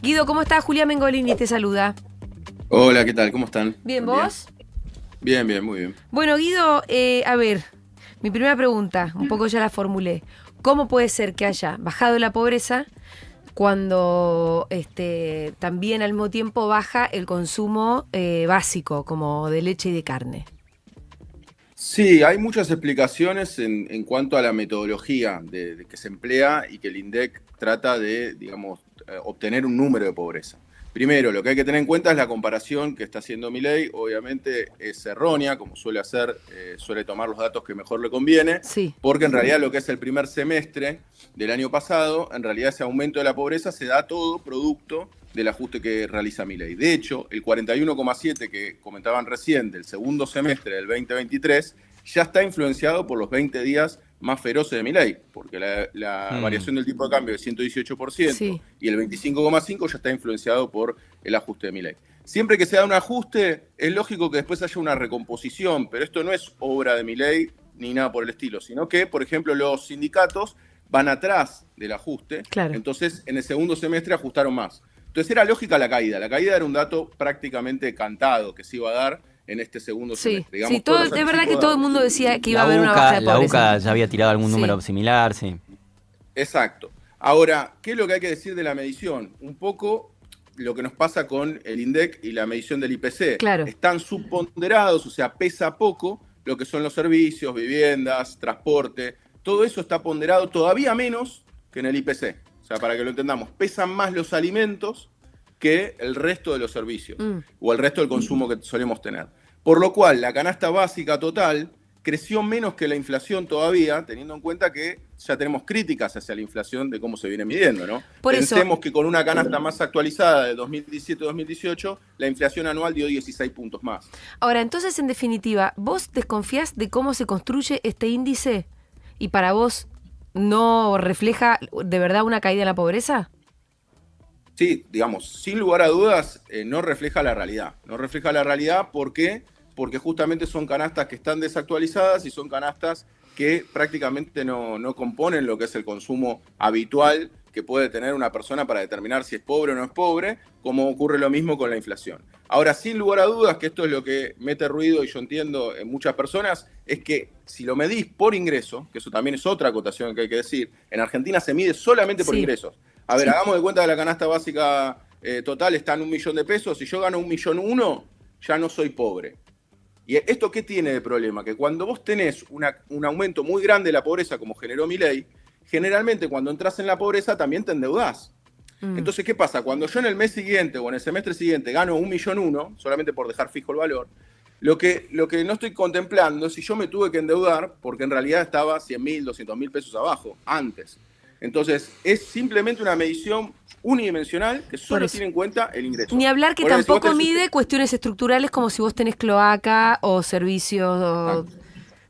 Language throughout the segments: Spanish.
Guido, ¿cómo estás? Julia Mengolini te saluda. Hola, ¿qué tal? ¿Cómo están? Bien, Buen día. ¿vos? Bien, bien, muy bien. Bueno, Guido, a ver, mi primera pregunta, un poco ya la formulé. ¿Cómo puede ser que haya bajado la pobreza cuando también al mismo tiempo baja el consumo básico, como de leche y de carne? Sí, hay muchas explicaciones en cuanto a la metodología de que se emplea y que el INDEC trata de, digamos, obtener un número de pobreza. Primero, lo que hay que tener en cuenta es la comparación que está haciendo Milei. Obviamente es errónea, como suele hacer, suele tomar los datos que mejor le conviene, Sí, porque en realidad lo que es el primer semestre del año pasado, en realidad ese aumento de la pobreza se da todo producto del ajuste que realiza Milei. De hecho, el 41,7 que comentaban recién del segundo semestre del 2023 ya está influenciado por los 20 días más feroces de Milei, porque la variación del tipo de cambio de 118% sí. y el 25,5% ya está influenciado por el ajuste de Milei. Siempre que se da un ajuste, es lógico que después haya una recomposición, pero esto no es obra de Milei ni nada por el estilo, sino que, por ejemplo, los sindicatos van atrás del ajuste, Claro. entonces en el segundo semestre ajustaron más. Entonces era lógica la caída. La caída era un dato prácticamente cantado que se iba a dar en este segundo Sí, semestre. sí, Digamos, todos los es verdad que anticipos todo el daban. mundo decía que iba a La haber una baja UCA, de la pobreza. UCA ya había tirado algún Sí. número similar, sí. Exacto. Ahora, ¿qué es lo que hay que decir de la medición? Un poco lo que nos pasa con el INDEC y la medición del IPC. Claro. Están subponderados, o sea, pesa poco lo que son los servicios, viviendas, transporte. Todo eso está ponderado todavía menos que en el IPC. O sea, para que lo entendamos, pesan más los alimentos que el resto de los servicios o el resto del consumo que solemos tener. Por lo cual, la canasta básica total creció menos que la inflación todavía, teniendo en cuenta que ya tenemos críticas hacia la inflación de cómo se viene midiendo, ¿no? Por eso, Pensemos que con una canasta más actualizada de 2017-2018, la inflación anual dio 16 puntos más. ahora, entonces, en definitiva, ¿vos desconfías de cómo se construye este índice? ¿Y para vos no refleja de verdad una caída en la pobreza? Sí, digamos, sin lugar a dudas, no refleja la realidad. No refleja la realidad, ¿por qué? Porque justamente son canastas que están desactualizadas y son canastas que prácticamente no componen lo que es el consumo habitual que puede tener una persona para determinar si es pobre o no es pobre, como ocurre lo mismo con la inflación. Ahora, sin lugar a dudas, que esto es lo que mete ruido y yo entiendo en muchas personas, es que si lo medís por ingreso, que eso también es otra acotación que hay que decir, en Argentina se mide solamente por Sí. ingresos. A ver, hagamos de cuenta que la canasta básica total está en 1.000.000 de pesos. Si yo gano 1.100.000, ya no soy pobre. ¿Y esto qué tiene de problema? Que cuando vos tenés un aumento muy grande de la pobreza, como generó Milei, generalmente cuando entras en la pobreza también te endeudás. Entonces, ¿qué pasa? Cuando yo en el mes siguiente o en el semestre siguiente gano 1.100.000, solamente por dejar fijo el valor, lo que no estoy contemplando es si yo me tuve que endeudar porque en realidad estaba 100.000, 200.000 pesos abajo antes. Entonces, es simplemente una medición unidimensional que Por solo eso. tiene en cuenta el ingreso. Ni hablar que Por ejemplo, si vos tampoco tenés mide cuestiones estructurales como si vos tenés cloaca o servicios Exacto.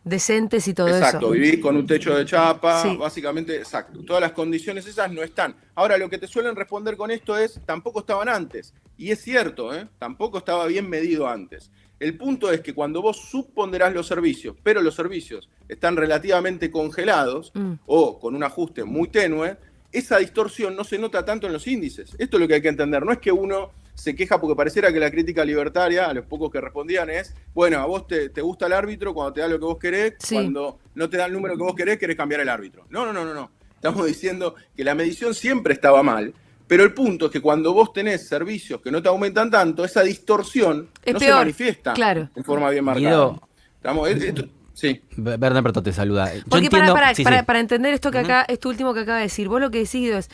decentes y todo eso. Exacto, vivís con un techo de chapa, Sí, básicamente, exacto. Todas las condiciones esas no están. Ahora, lo que te suelen responder con esto es, tampoco estaban antes. Y es cierto, tampoco estaba bien medido antes. El punto es que cuando vos subponderás los servicios, pero los servicios están relativamente congelados o con un ajuste muy tenue, esa distorsión no se nota tanto en los índices. Esto es lo que hay que entender. No es que uno se queja porque pareciera que la crítica libertaria, a los pocos que respondían, es, bueno, a vos te gusta el árbitro cuando te da lo que vos querés, sí. cuando no te da el número que vos querés cambiar el árbitro. No. Estamos diciendo que la medición siempre estaba mal, pero el punto es que cuando vos tenés servicios que no te aumentan tanto, esa distorsión Es no se peor, manifiesta claro. en forma bien marcada. Guido, Sí. Werner Perto te saluda. Yo Porque entiendo. Sí, sí. para entender esto que acá, esto último que acaba de decir, vos lo que decís, Guido, es,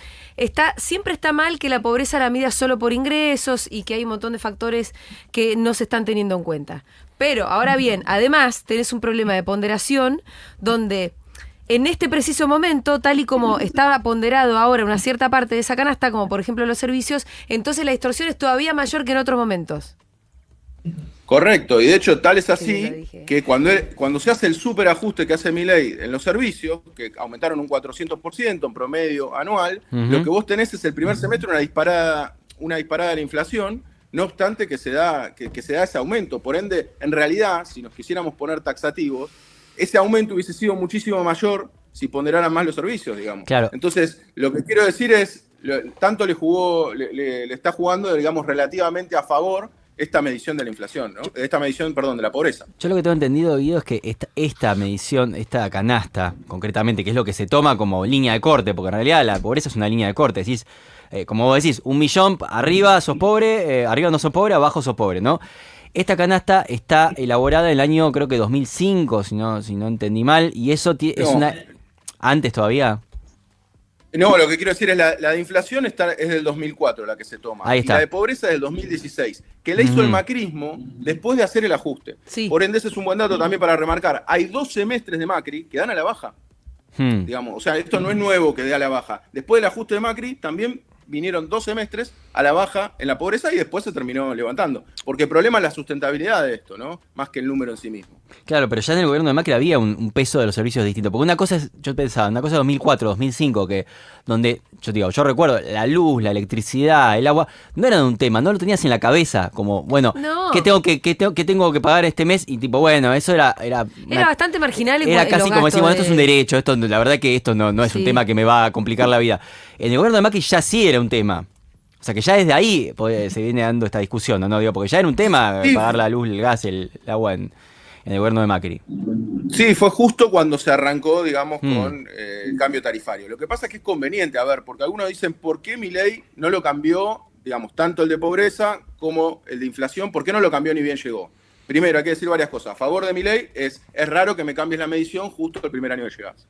siempre está mal que la pobreza la mida solo por ingresos y que hay un montón de factores que no se están teniendo en cuenta. Pero, ahora bien, además tenés un problema de ponderación donde en este preciso momento, tal y como estaba ponderado ahora una cierta parte de esa canasta, como por ejemplo los servicios, entonces la distorsión es todavía mayor que en otros momentos. Correcto, y de hecho tal es Qué así bien lo dije. que cuando se hace el superajuste que hace Milei en los servicios, que aumentaron un 400% en promedio anual, lo que vos tenés es el primer semestre una disparada de la inflación, no obstante que se da ese aumento. Por ende, en realidad, si nos quisiéramos poner taxativos, ese aumento hubiese sido muchísimo mayor si ponderaran más los servicios, digamos. Claro. Entonces, lo que quiero decir es, tanto le está jugando, digamos, relativamente a favor esta medición de la inflación, ¿no? Esta medición, perdón, de la pobreza. Yo lo que tengo entendido, Guido, es que esta medición, esta canasta, concretamente, que es lo que se toma como línea de corte, porque en realidad la pobreza es una línea de corte. Decís, como vos decís, 1 millón, arriba sos pobre, arriba no sos pobre, abajo sos pobre, ¿no? Esta canasta está elaborada en el año, creo que 2005, si no entendí mal, y eso es una... ¿Antes todavía? No, lo que quiero decir es la de inflación es del 2004 la que se toma. Ahí está. Y la de pobreza es del 2016, que la hizo el macrismo después de hacer el ajuste. Sí. Por ende, ese es un buen dato también para remarcar. Hay 2 semestres de Macri que dan a la baja. Digamos, o sea, esto no es nuevo que dé a la baja. Después del ajuste de Macri, también vinieron 2 semestres a la baja en la pobreza y después se terminó levantando. Porque el problema es la sustentabilidad de esto, ¿no? Más que el número en sí mismo. Claro, pero ya en el gobierno de Macri había un peso de los servicios distinto. Porque una cosa es, yo pensaba, una cosa es 2004, 2005, donde, yo recuerdo, la luz, la electricidad, el agua, no eran un tema, no lo tenías en la cabeza, como, bueno, No. ¿qué tengo que pagar este mes? Y tipo, bueno, eso era bastante marginal en era los casi como decir, gastos bueno, esto es un derecho, la verdad que esto no es un Sí. tema que me va a complicar la vida. En el gobierno de Macri ya sí era un tema. O sea que ya desde ahí se viene dando esta discusión, ¿no? Digo, porque ya era un tema Sí. pagar la luz, el gas, el agua en el gobierno de Macri. Sí, fue justo cuando se arrancó, digamos, con el cambio tarifario. Lo que pasa es que es conveniente, a ver, porque algunos dicen, ¿por qué Milei no lo cambió, digamos, tanto el de pobreza como el de inflación? ¿Por qué no lo cambió ni bien llegó? Primero, hay que decir varias cosas. A favor de Milei es raro que me cambies la medición justo el primer año que llegas.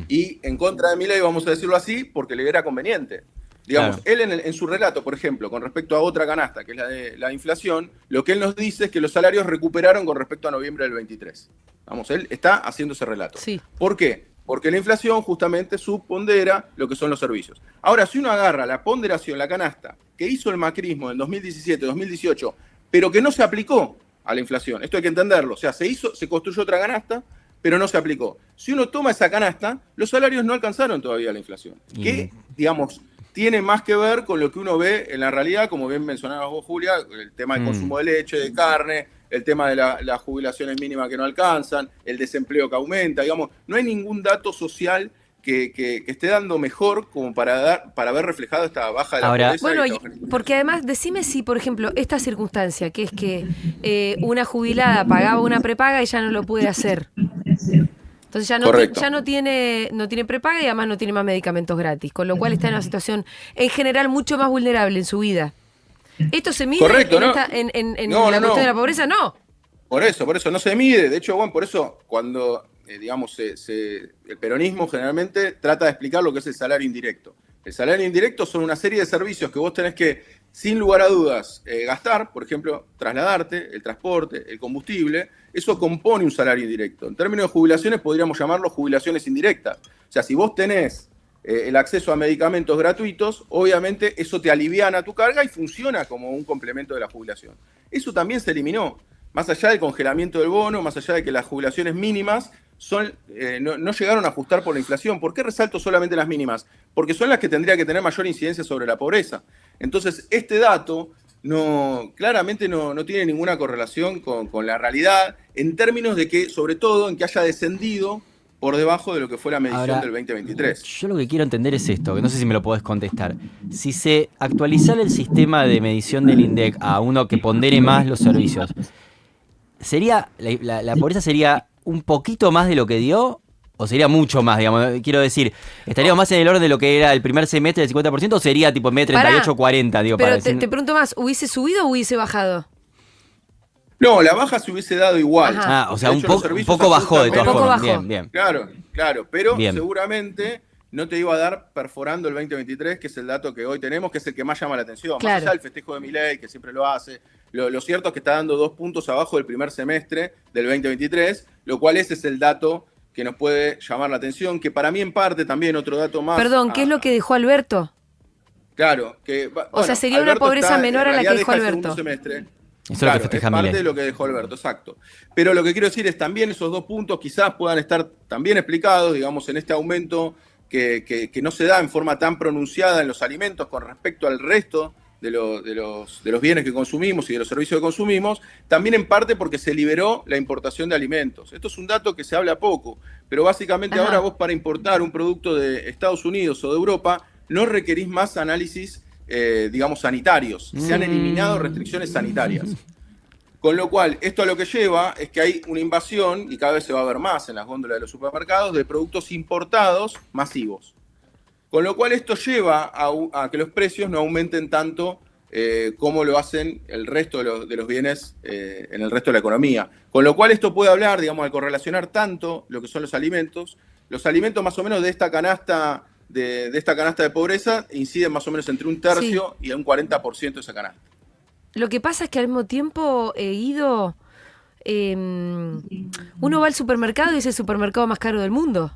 Y en contra de Milei, vamos a decirlo así, porque le era conveniente. Digamos, Claro. él en su relato, por ejemplo, con respecto a otra canasta, que es la de inflación, lo que él nos dice es que los salarios recuperaron con respecto a noviembre del 23. Vamos, él está haciendo ese relato. Sí. ¿Por qué? Porque la inflación justamente subpondera lo que son los servicios. Ahora, si uno agarra la ponderación, la canasta, que hizo el macrismo en 2017, 2018, pero que no se aplicó a la inflación, esto hay que entenderlo, o sea, se construyó otra canasta, pero no se aplicó. Si uno toma esa canasta, los salarios no alcanzaron todavía la inflación. Que, digamos, tiene más que ver con lo que uno ve en la realidad, como bien mencionabas vos, Julia, el tema del consumo de leche, de carne, el tema de las jubilaciones mínimas que no alcanzan, el desempleo que aumenta, digamos, no hay ningún dato social que esté dando mejor como para ver reflejado esta baja de la pobreza. Bueno, porque además, decime si, por ejemplo, esta circunstancia, que es que una jubilada pagaba una prepaga y ya no lo puede hacer. Entonces ya no tiene prepaga y además no tiene más medicamentos gratis, con lo cual está en una situación en general mucho más vulnerable en su vida. ¿Esto se mide Correcto, en ¿no? la cuestión de la pobreza? No. Por eso no se mide. De hecho, bueno, por eso cuando, digamos, el peronismo generalmente trata de explicar lo que es el salario indirecto. El salario indirecto son una serie de servicios que vos tenés que, sin lugar a dudas, gastar, por ejemplo, trasladarte, el transporte, el combustible, eso compone un salario indirecto. En términos de jubilaciones podríamos llamarlo jubilaciones indirectas. O sea, si vos tenés el acceso a medicamentos gratuitos, obviamente eso te aliviana tu carga y funciona como un complemento de la jubilación. Eso también se eliminó. Más allá del congelamiento del bono, más allá de que las jubilaciones mínimas no llegaron a ajustar por la inflación. ¿Por qué resalto solamente las mínimas? Porque son las que tendría que tener mayor incidencia sobre la pobreza. Entonces, este dato claramente no tiene ninguna correlación con la realidad, en términos de que, sobre todo, en que haya descendido por debajo de lo que fue la medición del 2023. Yo lo que quiero entender es esto, que no sé si me lo podés contestar. Si se actualizara el sistema de medición del INDEC a uno que pondere más los servicios, ¿sería la pobreza sería un poquito más de lo que dio? ¿O sería mucho más, digamos? Quiero decir, ¿estaríamos más en el orden de lo que era el primer semestre del 50% o sería tipo en vez de 38, 40? Digo, pero te pregunto más, ¿hubiese subido o hubiese bajado? No, la baja se hubiese dado igual. Ajá. O sea, De hecho, un poco bajó de todas formas. Bien. Claro, pero seguramente no te iba a dar perforando el 2023, que es el dato que hoy tenemos, que es el que más llama la atención. Claro. Más allá del festejo de Milei, que siempre lo hace, lo cierto es que está dando 2 puntos abajo del primer semestre del 2023, lo cual ese es el dato que nos puede llamar la atención, que para mí en parte también otro dato más... Perdón, ¿qué es lo que dejó Alberto? Claro, que... O sea, sería una pobreza menor a la que dejó Alberto. Semestre. Eso es Claro, lo que festeja es parte Milei. de lo que dejó Alberto, exacto. Pero lo que quiero decir es también esos 2 puntos quizás puedan estar también explicados, digamos, en este aumento que no se da en forma tan pronunciada en los alimentos con respecto al resto de los bienes que consumimos y de los servicios que consumimos, también en parte porque se liberó la importación de alimentos. Esto es un dato que se habla poco, pero básicamente ahora vos para importar un producto de Estados Unidos o de Europa no requerís más análisis, digamos, sanitarios. Se han eliminado restricciones sanitarias. Con lo cual, esto a lo que lleva es que hay una invasión, y cada vez se va a ver más en las góndolas de los supermercados, de productos importados masivos. Con lo cual esto lleva a que los precios no aumenten tanto como lo hacen el resto de los bienes en el resto de la economía. Con lo cual esto puede hablar, digamos, al correlacionar tanto lo que son los alimentos más o menos de esta canasta de pobreza inciden más o menos entre un tercio y un 40% de esa canasta. Lo que pasa es que al mismo tiempo, Guido, uno va al supermercado y es el supermercado más caro del mundo.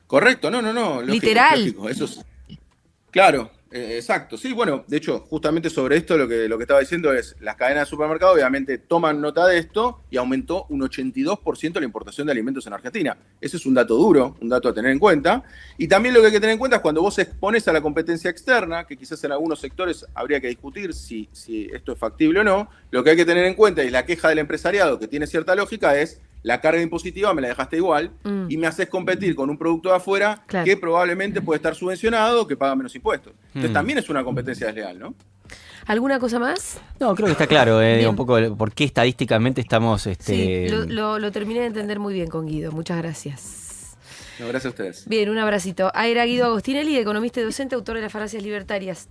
Correcto, no. Lógico, Literal. lógico, eso es. Claro, exacto. Sí, bueno, de hecho, justamente sobre esto lo que estaba diciendo es, las cadenas de supermercado obviamente toman nota de esto y aumentó un 82% la importación de alimentos en Argentina. Ese es un dato duro, un dato a tener en cuenta. Y también lo que hay que tener en cuenta es cuando vos expones a la competencia externa, que quizás en algunos sectores habría que discutir si esto es factible o no, lo que hay que tener en cuenta, y la queja del empresariado, que tiene cierta lógica, es la carga impositiva me la dejaste igual y me haces competir con un producto de afuera que probablemente puede estar subvencionado o que paga menos impuestos. Entonces también es una competencia desleal, ¿no? ¿Alguna cosa más? No, creo que está claro, un poco por qué estadísticamente estamos... Sí, lo terminé de entender muy bien con Guido. Muchas gracias. No, gracias a ustedes. Bien, un abracito. Era Guido Agostinelli, economista y docente, autor de Las falacias libertarias.